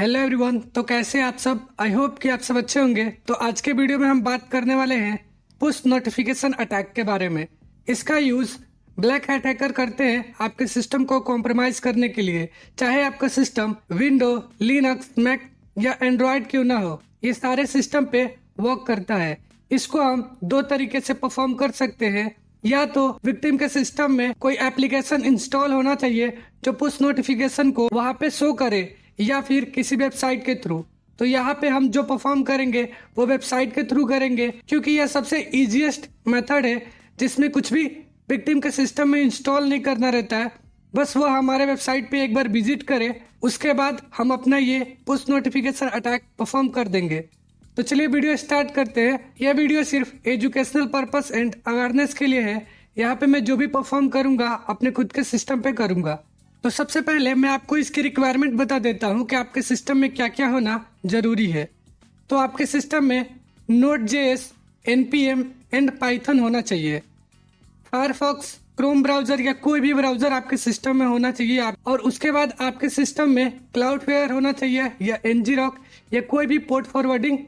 Hello everyone. तो कैसे हैं आप सब? आई होप कि आप सब अच्छे होंगे। तो आज के वीडियो में हम बात करने वाले हैं पुश नोटिफिकेशन अटैक के बारे में। इसका यूज ब्लैक हैट हैकर करते हैं आपके सिस्टम को कॉम्प्रोमाइज करने के लिए। चाहे आपका सिस्टम विंडो, लिनक्स, मैक या एंड्रॉयड क्यों ना हो, ये सारे सिस्टम पे वर्क करता है। इसको हम दो तरीके से परफॉर्म कर सकते हैं। या तो विक्टिम के सिस्टम में कोई एप्लीकेशन इंस्टॉल होना चाहिए जो पुश नोटिफिकेशन को वहां पे शो करे, या फिर किसी वेबसाइट के थ्रू। तो यहाँ पे हम जो परफॉर्म करेंगे वो वेबसाइट के थ्रू करेंगे, क्योंकि यह सबसे इजीएस्ट मेथड है जिसमें कुछ भी विक्टिम के सिस्टम में इंस्टॉल नहीं करना रहता है। बस वो हमारे वेबसाइट पे एक बार विजिट करे, उसके बाद हम अपना ये पुश नोटिफिकेशन अटैक परफॉर्म कर देंगे। तो चलिए वीडियो स्टार्ट करते हैं। यह वीडियो सिर्फ एजुकेशनल पर्पस एंड अवेयरनेस के लिए है। यहाँ पे मैं जो भी परफॉर्म करूंगा अपने खुद के सिस्टम पे करूंगा। तो सबसे पहले मैं आपको इसकी रिक्वायरमेंट बता देता हूँ कि आपके सिस्टम में क्या क्या होना जरूरी है। तो आपके सिस्टम में Node.js, npm एंड पाइथन होना चाहिए। फायरफॉक्स, क्रोम ब्राउजर या कोई भी ब्राउजर आपके सिस्टम में होना चाहिए। और उसके बाद आपके सिस्टम में क्लाउडफ्लेयर होना चाहिए या ngrok या कोई भी पोर्ट फॉरवर्डिंग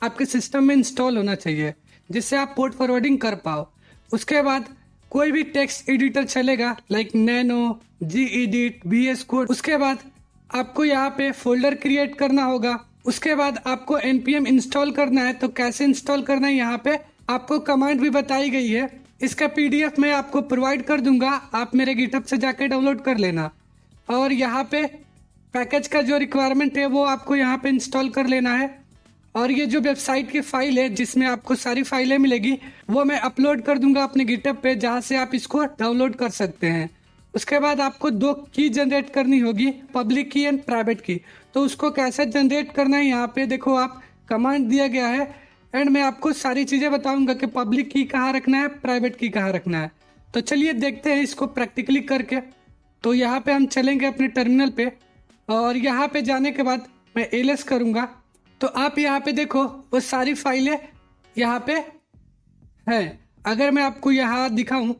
आपके सिस्टम में इंस्टॉल होना चाहिए जिससे आप पोर्ट फॉरवर्डिंग कर पाओ। उसके बाद कोई भी टेक्स्ट एडिटर चलेगा, like nano, Gedit, VS code. उसके बाद आपको यहाँ पे फोल्डर क्रिएट करना होगा। उसके बाद आपको npm इंस्टॉल करना है। तो कैसे इंस्टॉल करना है यहाँ पे आपको कमांड भी बताई गई है। इसका PDF मैं आपको प्रोवाइड कर दूंगा, आप मेरे गिटहब से जाके डाउनलोड कर लेना। और यहाँ पे पैकेज का जो रिक्वायरमेंट है वो आपको यहाँ पे इंस्टॉल कर लेना है। और ये जो वेबसाइट की फाइल है जिसमें आपको सारी फाइलें मिलेगी वो मैं अपलोड कर दूंगा अपने गिटहब पे, जहाँ से आप इसको डाउनलोड कर सकते हैं। उसके बाद आपको दो की जनरेट करनी होगी, पब्लिक की एंड प्राइवेट की। तो उसको कैसे जनरेट करना है यहाँ पे देखो, आप कमांड दिया गया है एंड मैं आपको सारी चीज़ें बताऊंगा कि पब्लिक की कहाँ रखना है, प्राइवेट की कहाँ रखना है। तो चलिए देखते हैं इसको प्रैक्टिकली करके। तो यहाँ पे हम चलेंगे अपने टर्मिनल पे और यहाँ पे जाने के बाद मैं ls करूँगा। तो आप यहाँ पे देखो वो सारी फाइलें यहाँ पे हैं। अगर मैं आपको यहाँ दिखाऊं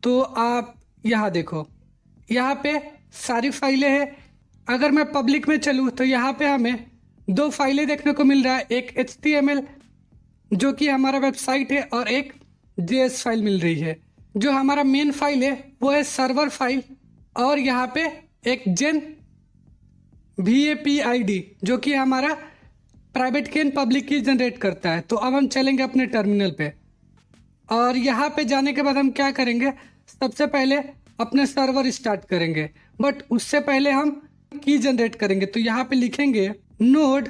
तो आप यहाँ देखो, यहाँ पे सारी फाइलें हैं। अगर मैं पब्लिक में चलूँ तो यहाँ पे हमें दो फाइलें देखने को मिल रहा है, एक HTML जो कि हमारा वेबसाइट है और एक JS फाइल मिल रही है। जो हमारा मेन फाइल है वो है सर्वर फाइल, और यहाँ पे एक जेन VAPID जो कि हमारा प्राइवेट की एंड पब्लिक की जनरेट करता है। तो अब हम चलेंगे अपने टर्मिनल पे और यहाँ पे जाने के बाद हम क्या करेंगे, सबसे पहले अपने सर्वर स्टार्ट करेंगे। बट उससे पहले हम की जनरेट करेंगे। तो यहाँ पे लिखेंगे node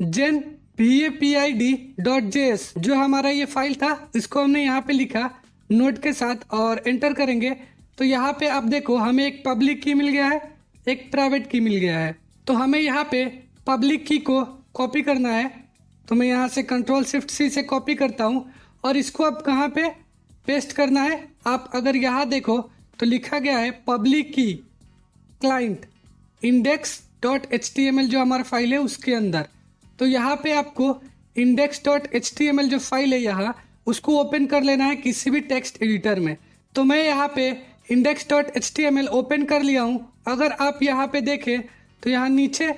gen VAPID.js। जो हमारा ये फाइल था इसको हमने यहाँ पे लिखा नोड के साथ और एंटर करेंगे। तो यहाँ पे आप देखो हमें एक पब्लिक की मिल गया है, एक प्राइवेट की मिल गया है। तो हमें यहाँ पे पब्लिक की को कॉपी करना है। तो मैं यहाँ से Ctrl+Shift+C से कॉपी करता हूँ और इसको अब कहाँ पे पेस्ट करना है, आप अगर यहाँ देखो तो लिखा गया है पब्लिक की क्लाइंट index.html जो हमारा फाइल है उसके अंदर। तो यहाँ पे आपको index.html जो फाइल है यहाँ उसको ओपन कर लेना है किसी भी टेक्स्ट एडिटर में। तो मैं यहाँ पे index.html ओपन कर लिया हूँ। अगर आप यहाँ पे देखें तो यहाँ नीचे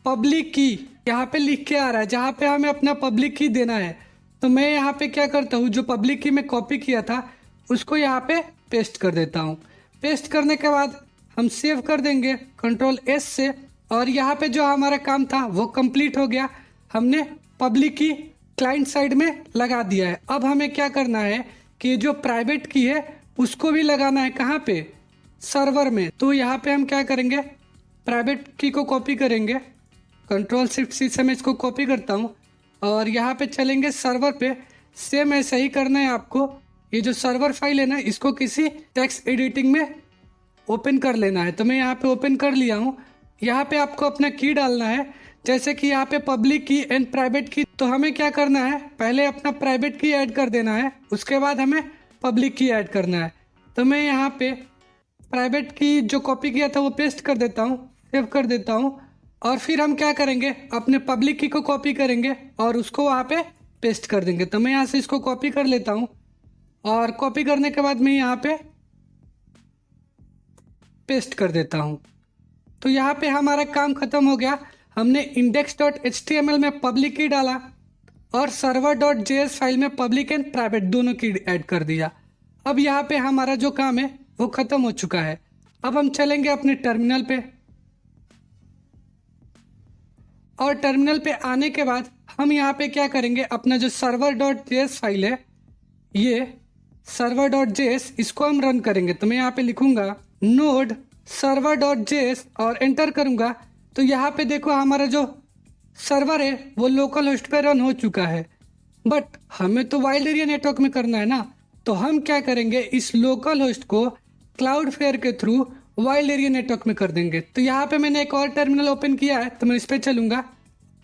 पब्लिक की यहाँ पे लिख के आ रहा है जहाँ पे हमें अपना पब्लिक की देना है। तो मैं यहाँ पे क्या करता हूँ, जो पब्लिक की मैं कॉपी किया था उसको यहाँ पे पेस्ट कर देता हूँ। पेस्ट करने के बाद हम सेव कर देंगे Ctrl+S से। और यहाँ पे जो हमारा काम था वो कंप्लीट हो गया, हमने पब्लिक की क्लाइंट साइड में लगा दिया है। अब हमें क्या करना है कि जो प्राइवेट की है उसको भी लगाना है, कहाँ पे, सर्वर में। तो यहाँ पे हम क्या करेंगे, प्राइवेट की को कॉपी करेंगे, Ctrl+Shift+C से मैं इसको कॉपी करता हूँ और यहाँ पे चलेंगे सर्वर पे। सेम ऐसा ही करना है आपको। ये जो सर्वर फाइल है ना इसको किसी टेक्स्ट एडिटिंग में ओपन कर लेना है। तो मैं यहाँ पे ओपन कर लिया हूँ। यहाँ पे आपको अपना की डालना है, जैसे कि यहाँ पे पब्लिक की एंड प्राइवेट की। तो हमें क्या करना है, पहले अपना प्राइवेट की ऐड कर देना है, उसके बाद हमें पब्लिक की ऐड करना है। तो मैं यहाँ पे प्राइवेट की जो कॉपी किया था वो पेस्ट कर देता हूँ, सेव कर देता हूँ। और फिर हम क्या करेंगे, अपने पब्लिक की को कॉपी करेंगे और उसको वहाँ पे पेस्ट कर देंगे। तो मैं यहाँ से इसको कॉपी कर लेता हूँ और कॉपी करने के बाद मैं यहाँ पे पेस्ट कर देता हूँ। तो यहाँ पे हमारा काम खत्म हो गया। हमने index.html में पब्लिक की डाला और server.js फाइल में पब्लिक एंड प्राइवेट दोनों की ऐड कर दिया। अब यहाँ पे हमारा जो काम है वो खत्म हो चुका है। अब हम चलेंगे अपने टर्मिनल पे और टर्मिनल पे आने के बाद हम यहाँ पे क्या करेंगे, अपना जो server.js फाइल है ये server.js इसको हम रन करेंगे। तो मैं यहाँ पे लिखूंगा node server.js और एंटर करूंगा। तो यहाँ पे देखो हमारा जो सर्वर है वो लोकल होस्ट पे रन हो चुका है, बट हमें तो वाइल्ड एरिया नेटवर्क में करना है ना। तो हम क्या करेंगे, इस लोकल होस्ट को क्लाउडफ्लेयर के थ्रू वाइल्ड एरिया नेटवर्क में कर देंगे। तो यहाँ पे मैंने एक और टर्मिनल ओपन किया है, तो मैं इस पर चलूंगा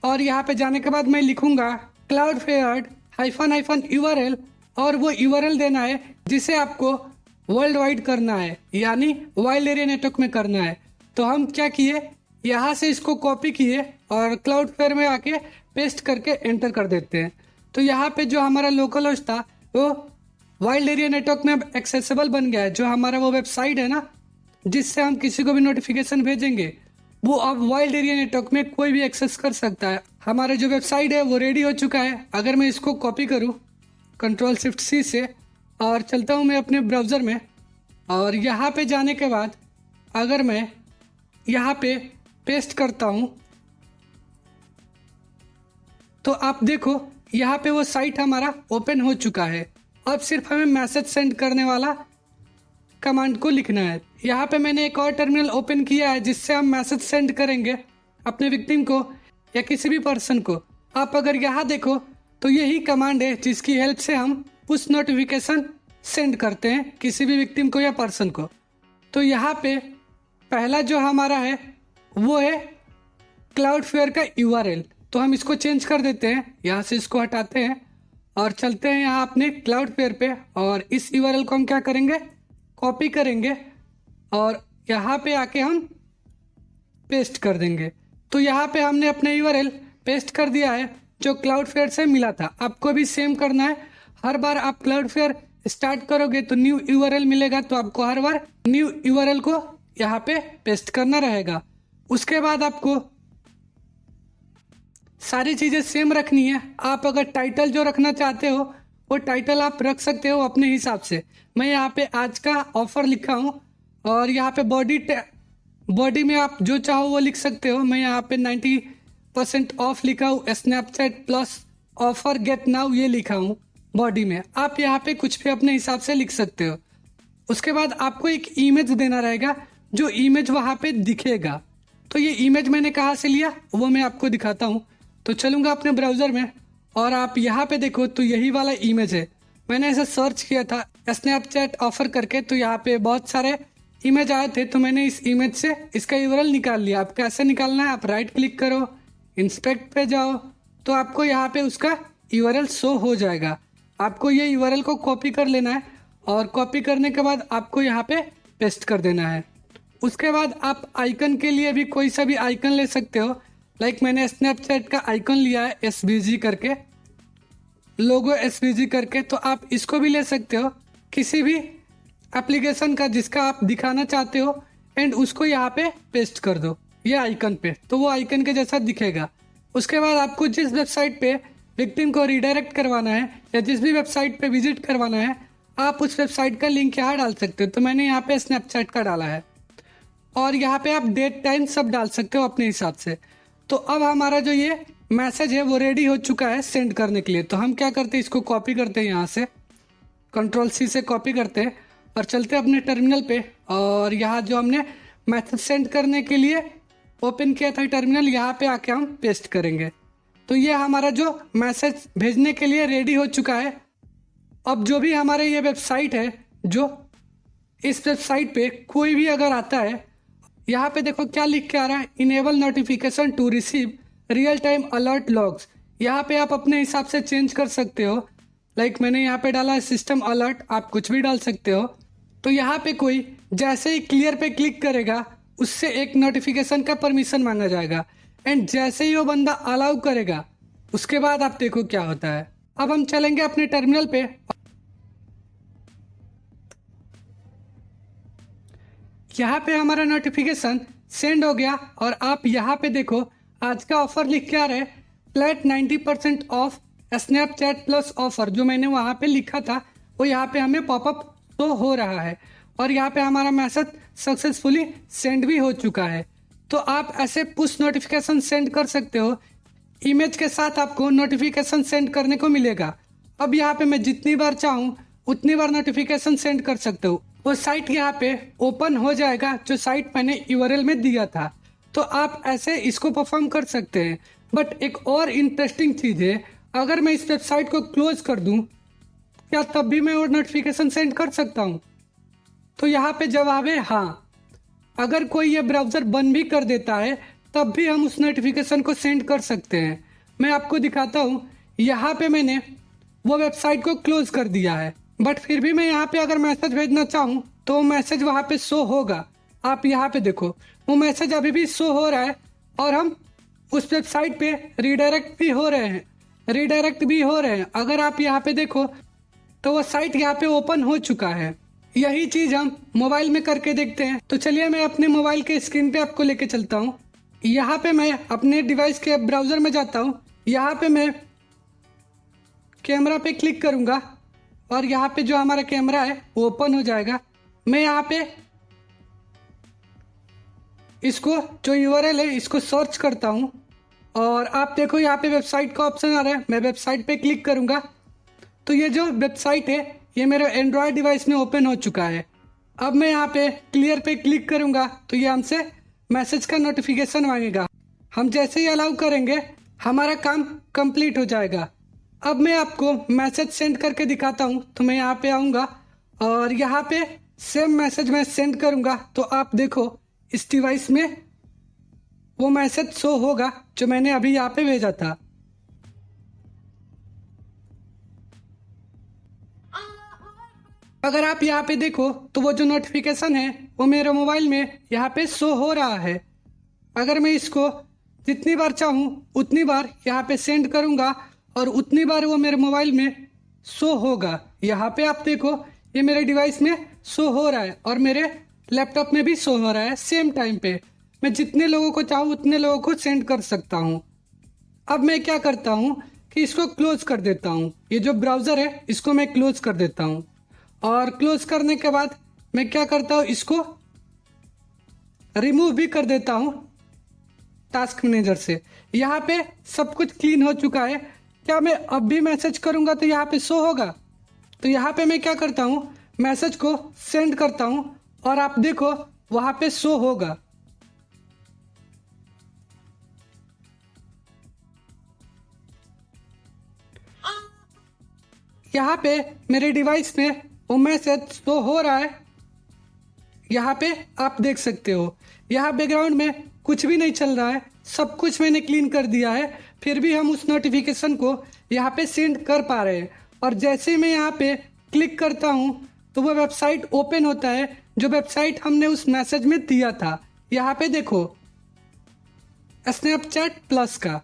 और यहाँ पे जाने के बाद मैं लिखूंगा cloudflare -URL और वो URL देना है जिसे आपको वर्ल्ड वाइड करना है, यानी वाइल्ड एरिया नेटवर्क में करना है। तो हम क्या किए, यहाँ से इसको कॉपी किए और क्लाउडफ्लेयर में आके पेस्ट करके एंटर कर देते हैं। तो यहाँ पे जो हमारा लोकल होस्ट था वो वाइल्ड एरिया नेटवर्क में अब एक्सेसिबल बन गया है। जो हमारा वो वेबसाइट है ना जिससे हम किसी को भी नोटिफिकेशन भेजेंगे, वो अब वाइल्ड एरिया नेटवर्क में कोई भी एक्सेस कर सकता है। हमारा जो वेबसाइट है वो रेडी हो चुका है। अगर मैं इसको कॉपी करूँ Ctrl+Shift+C से और चलता हूँ मैं अपने ब्राउज़र में, और यहाँ पे जाने के बाद अगर मैं यहाँ पे पेस्ट करता हूँ तो आप देखो यहाँ पे वो साइट हमारा ओपन हो चुका है। अब सिर्फ हमें मैसेज सेंड करने वाला कमांड को लिखना है। यहाँ पे मैंने एक और टर्मिनल ओपन किया है जिससे हम मैसेज सेंड करेंगे अपने विक्टिम को या किसी भी पर्सन को। आप अगर यहाँ देखो तो यही कमांड है जिसकी हेल्प से हम पुश नोटिफिकेशन सेंड करते हैं किसी भी विक्टिम को या पर्सन को। तो यहाँ पे पहला जो हमारा है वो है क्लाउडफ्लेयर का URL। तो हम इसको चेंज कर देते हैं, यहाँ से इसको हटाते हैं और चलते हैं यहाँ अपने क्लाउडफ्लेयर पे और इस URL को हम क्या करेंगे, कॉपी करेंगे और यहाँ पे आके हम पेस्ट कर देंगे। तो यहाँ पे हमने अपने URL पेस्ट कर दिया है जो क्लाउडफ्लेयर से मिला था। आपको भी सेम करना है। हर बार आप क्लाउडफ्लेयर स्टार्ट करोगे तो न्यू URL मिलेगा, तो आपको हर बार न्यू URL को यहाँ पे पेस्ट करना रहेगा। उसके बाद आपको सारी चीज़ें सेम रखनी है। आप अगर टाइटल जो रखना चाहते हो वो टाइटल आप रख सकते हो अपने हिसाब से। मैं यहाँ पे आज का ऑफर लिखा हूँ और यहाँ पे बॉडी में आप जो चाहो वो लिख सकते हो। मैं यहाँ पे 90% ऑफ लिखा हूँ, Snapchat plus offer get now ये लिखा हूँ बॉडी में। आप यहाँ पे कुछ भी अपने हिसाब से लिख सकते हो। उसके बाद आपको एक इमेज देना रहेगा जो इमेज वहाँ पे दिखेगा। तो ये इमेज मैंने कहाँ से लिया वो मैं आपको दिखाता हूँ। तो चलूँगा अपने ब्राउज़र में और आप यहाँ पे देखो तो यही वाला इमेज है। मैंने ऐसा सर्च किया था स्नैपचैट ऑफर करके, तो यहाँ पे बहुत सारे इमेज आए थे। तो मैंने इस इमेज से इसका URL निकाल लिया। आप कैसे निकालना है, आप राइट क्लिक करो, इंस्पेक्ट पे जाओ, तो आपको यहाँ पे उसका URL शो हो जाएगा। आपको ये URL को कॉपी कर लेना है और कॉपी करने के बाद आपको यहाँ पे पेस्ट कर देना है। उसके बाद आप आइकन के लिए भी कोई सा भी आइकन ले सकते हो। लाइक मैंने स्नैपचैट का आइकन लिया है SVG करके, लोगो SVG करके, तो आप इसको भी ले सकते हो किसी भी एप्लीकेशन का जिसका आप दिखाना चाहते हो एंड उसको यहाँ पे पेस्ट कर दो ये आइकन पे, तो वो आइकन के जैसा दिखेगा। उसके बाद आपको जिस वेबसाइट पे विक्टिम को रिडायरेक्ट करवाना है या जिस भी वेबसाइट पे विजिट करवाना है, आप उस वेबसाइट का लिंक यहाँ डाल सकते हो। तो मैंने यहाँ पे स्नैपचैट का डाला है और यहाँ पे आप डेट टाइम सब डाल सकते हो अपने हिसाब से। तो अब हमारा जो ये मैसेज है वो रेडी हो चुका है सेंड करने के लिए। तो हम क्या करते हैं, इसको कॉपी करते हैं, यहाँ से Ctrl+C से कॉपी करते हैं और चलते हैं अपने टर्मिनल पे। और यहाँ जो हमने मैसेज सेंड करने के लिए ओपन किया था टर्मिनल, यहाँ पे आके हम पेस्ट करेंगे। तो ये हमारा जो मैसेज भेजने के लिए रेडी हो चुका है। अब जो भी हमारे ये वेबसाइट है, जो इस वेबसाइट पे कोई भी अगर आता है, यहाँ पे देखो क्या लिख के आ रहा है, enable notification to receive real time alert logs. यहाँ पे आप अपने हिसाब से चेंज कर सकते हो। लाइक मैंने यहाँ पे डाला है सिस्टम अलर्ट, आप कुछ भी डाल सकते हो। तो यहाँ पे कोई जैसे ही क्लियर पे क्लिक करेगा उससे एक नोटिफिकेशन का परमिशन मांगा जाएगा एंड जैसे ही वो बंदा अलाउ करेगा उसके बाद आप देखो क्या होता है। अब हम चलेंगे अपने टर्मिनल पे। यहाँ पे हमारा नोटिफिकेशन सेंड हो गया और आप यहाँ पे देखो आज का ऑफर लिख के आ रहा है flat 90% of Snapchat plus offer. जो मैंने वहाँ पे लिखा था वो यहाँ पे हमें पॉपअप शो हो रहा है और यहाँ पे हमारा मैसेज सक्सेसफुली सेंड भी हो चुका है। तो आप ऐसे पुश नोटिफिकेशन सेंड कर सकते हो। इमेज के साथ आपको नोटिफिकेशन सेंड करने को मिलेगा। अब यहाँ पे मैं जितनी बार चाहूँ उतनी बार नोटिफिकेशन सेंड कर सकते हो। वो साइट यहाँ पे ओपन हो जाएगा जो साइट मैंने यूआरएल में दिया था। तो आप ऐसे इसको परफॉर्म कर सकते हैं। बट एक और इंटरेस्टिंग चीज़ है, अगर मैं इस वेबसाइट को क्लोज कर दूं क्या तब भी मैं वो नोटिफिकेशन सेंड कर सकता हूं? तो यहाँ पे जवाब है हाँ। अगर कोई ये ब्राउज़र बंद भी कर देता है तब भी हम उस नोटिफिकेशन को सेंड कर सकते हैं। मैं आपको दिखाता हूँ। यहाँ पे मैंने वो वेबसाइट को क्लोज कर दिया है, बट फिर भी मैं यहाँ पे अगर मैसेज भेजना चाहूँ तो मैसेज वहाँ पे शो होगा। आप यहाँ पे देखो वो मैसेज अभी भी शो हो रहा है और हम उस वेबसाइट पे रिडायरेक्ट भी हो रहे हैं। अगर आप यहाँ पे देखो तो वो साइट यहाँ पे ओपन हो चुका है। यही चीज़ हम मोबाइल में करके देखते हैं। तो चलिए मैं अपने मोबाइल के स्क्रीन पे आपको लेके चलता हूँ। यहाँ पे मैं अपने डिवाइस के ब्राउज़र में जाता हूँ। यहाँ पे मैं कैमरा पे क्लिक करूँगा और यहाँ पे जो हमारा कैमरा है वो ओपन हो जाएगा। मैं यहाँ पे इसको जो यूआरएल है इसको सर्च करता हूँ और आप देखो यहाँ पे वेबसाइट का ऑप्शन आ रहा है। मैं वेबसाइट पे क्लिक करूँगा तो ये जो वेबसाइट है ये मेरे एंड्रॉयड डिवाइस में ओपन हो चुका है। अब मैं यहाँ पे क्लियर पे क्लिक करूँगा तो ये हमसे मैसेज का नोटिफिकेशन मांगेगा। हम जैसे ही अलाउ करेंगे हमारा काम कंप्लीट हो जाएगा। अब मैं आपको मैसेज सेंड करके दिखाता हूँ। तो मैं यहाँ पे आऊँगा और यहाँ पे सेम मैसेज मैं सेंड करूँगा तो आप देखो इस डिवाइस में वो मैसेज शो होगा जो मैंने अभी यहाँ पे भेजा था। अगर आप यहाँ पे देखो तो वो जो नोटिफिकेशन है वो मेरे मोबाइल में यहाँ पे शो हो रहा है। अगर मैं इसको जितनी बार चाहूँ उतनी बार यहाँ पे सेंड करूँगा और उतनी बार वो मेरे मोबाइल में शो होगा। यहाँ पे आप देखो ये मेरे डिवाइस में शो हो रहा है और मेरे लैपटॉप में भी शो हो रहा है सेम टाइम पे। मैं जितने लोगों को चाहूँ उतने लोगों को सेंड कर सकता हूँ। अब मैं क्या करता हूँ कि इसको क्लोज कर देता हूँ। ये जो ब्राउज़र है इसको मैं क्लोज कर देता हूँ और क्लोज करने के बाद मैं क्या करता हूँ इसको रिमूव भी कर देता हूँ टास्क मैनेजर से। यहाँ पे सब कुछ क्लीन हो चुका है। क्या मैं अब भी मैसेज करूँगा तो यहाँ पे शो होगा? तो यहाँ पे मैं क्या करता हूँ मैसेज को सेंड करता हूँ और आप देखो वहाँ पे शो होगा। यहाँ पे मेरे डिवाइस में वो मैसेज शो हो रहा है। यहाँ पे आप देख सकते हो यहाँ बैकग्राउंड में कुछ भी नहीं चल रहा है, सब कुछ मैंने क्लीन कर दिया है। फिर भी हम उस नोटिफिकेशन को यहाँ पे सेंड कर पा रहे हैं। और जैसे ही मैं यहाँ पे क्लिक करता हूँ तो वो वेबसाइट ओपन होता है जो वेबसाइट हमने उस मैसेज में दिया था। यहाँ पे देखो स्नैपचैट प्लस का।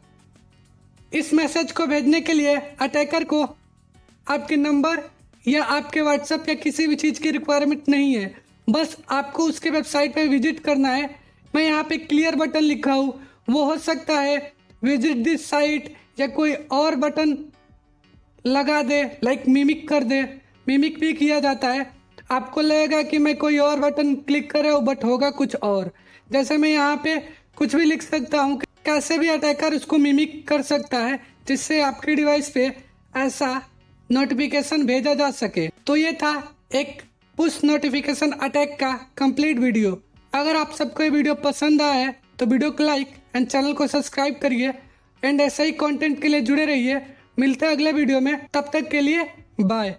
इस मैसेज को भेजने के लिए अटैकर को आपके नंबर या आपके व्हाट्सएप या किसी भी चीज़ की रिक्वायरमेंट नहीं है, बस आपको उसके वेबसाइट पे विजिट करना है। मैं यहाँ पे क्लियर बटन लिखा हूँ, वो हो सकता है विजिट दिस साइट या कोई और बटन लगा दे, लाइक मिमिक कर दे। मिमिक भी किया जाता है। आपको लगेगा कि मैं कोई और बटन क्लिक कर रहा हूँ बट होगा कुछ और। जैसे मैं यहाँ पे कुछ भी लिख सकता हूँ, कैसे भी अटैकर उसको मिमिक कर सकता है जिससे आपके डिवाइस पे ऐसा नोटिफिकेशन भेजा जा सके। तो ये था एक पुश नोटिफिकेशन अटैक का कंप्लीट वीडियो। अगर आप सबको ये वीडियो पसंद आया है तो वीडियो को लाइक एंड चैनल को सब्सक्राइब करिए एंड ऐसे ही कंटेंट के लिए जुड़े रहिए। मिलते हैं अगले वीडियो में, तब तक के लिए बाय।